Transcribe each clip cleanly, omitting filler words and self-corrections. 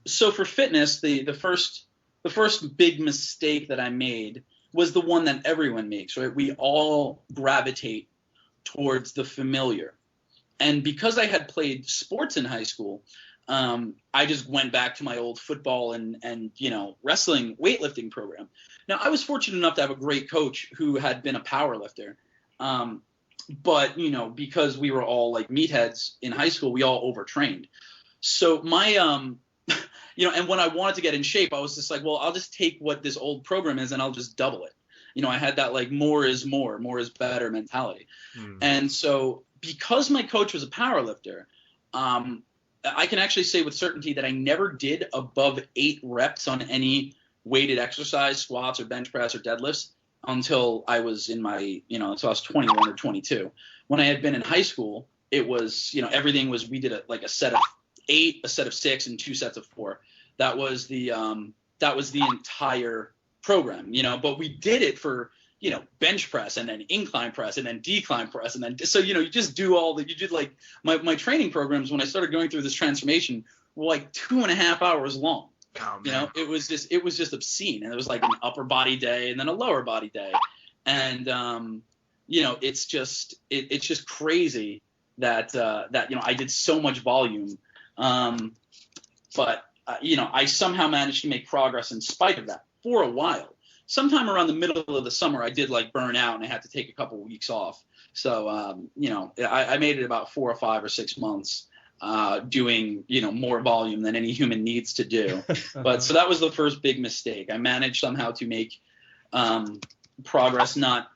So for fitness, the first big mistake that I made was the one that everyone makes, right? We all gravitate towards the familiar. And because I had played sports in high school, I just went back to my old football and wrestling weightlifting program. Now, I was fortunate enough to have a great coach who had been a power lifter. But because we were all like meatheads in high school, we all overtrained. So my and when I wanted to get in shape, I was just like, well, I'll just take what this old program is and I'll just double it. I had that like more is better mentality. And so because my coach was a power lifter, I can actually say with certainty that I never did above 8 reps on any weighted exercise, squats or bench press or deadlifts until I was in my, until I was 21 or 22. When I had been in high school, it was, everything was, we did a set of 8, a set of 6, and 2 sets of 4. That was the entire program, but we did it for, bench press and then incline press and then decline press. And then, so, you just do all that. You did like my training programs when I started going through this transformation were like 2.5 hours long. Oh, man. It was just obscene. And it was like an upper body day and then a lower body day. And, it's just crazy that I did so much volume. But I somehow managed to make progress in spite of that for a while. Sometime around the middle of the summer, I did like burn out and I had to take a couple of weeks off. So, I made it about 4 or 5 or 6 months doing, more volume than any human needs to do. But so that was the first big mistake. I managed somehow to make progress, not,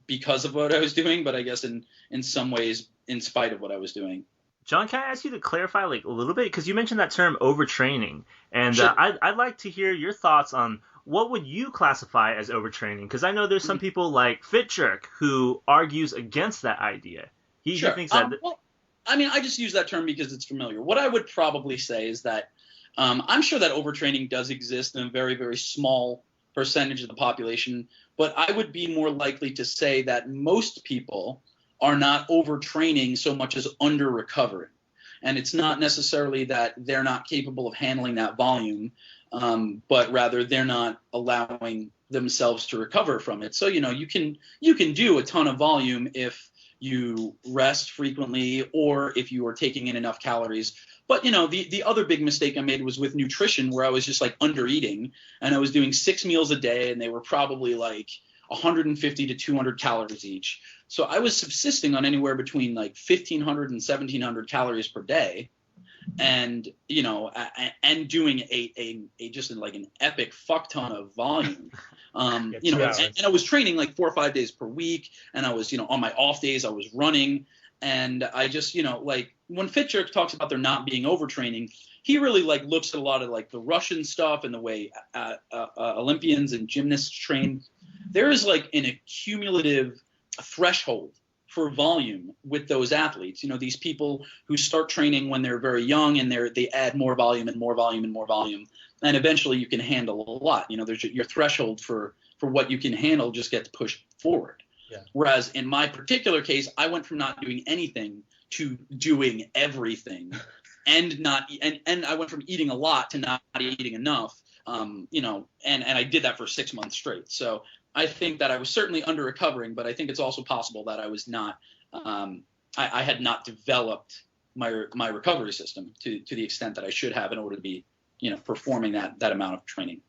because of what I was doing, but I guess in some ways in spite of what I was doing. John, can I ask you to clarify like a little bit? Because you mentioned that term overtraining. And Sure. I'd like to hear your thoughts on what would you classify as overtraining? Because I know there's some people like Fit Jerk who argues against that idea. He thinks that... Well, I just use that term because it's familiar. What I would probably say is that I'm sure that overtraining does exist in a very, very small percentage of the population, but I would be more likely to say that most people are not overtraining so much as under-recovering. And it's not necessarily that they're not capable of handling that volume, but rather they're not allowing themselves to recover from it. So, you can do a ton of volume if you rest frequently or if you are taking in enough calories. But, the other big mistake I made was with nutrition, where I was just like under eating, and I was doing 6 meals a day and they were probably like 150 to 200 calories each. So I was subsisting on anywhere between like 1,500 and 1,700 calories per day, and and doing a just like an epic fuck ton of volume. And I was training like 4 or 5 days per week, and I was on my off days I was running, and I just like when Fit Jerk talks about there not being overtraining, he really like looks at a lot of like the Russian stuff and the way Olympians and gymnasts train. There is like an accumulative threshold for volume with those athletes. These people who start training when they're very young and they add more volume and more volume and more volume, and eventually you can handle a lot. There's your threshold for what you can handle just gets pushed forward. Yeah. Whereas in my particular case, I went from not doing anything to doing everything, and I went from eating a lot to not eating enough. And I did that for 6 months straight. So I think that I was certainly under recovering, but I think it's also possible that I was not, I had not developed my recovery system to the extent that I should have in order to be, performing that amount of training.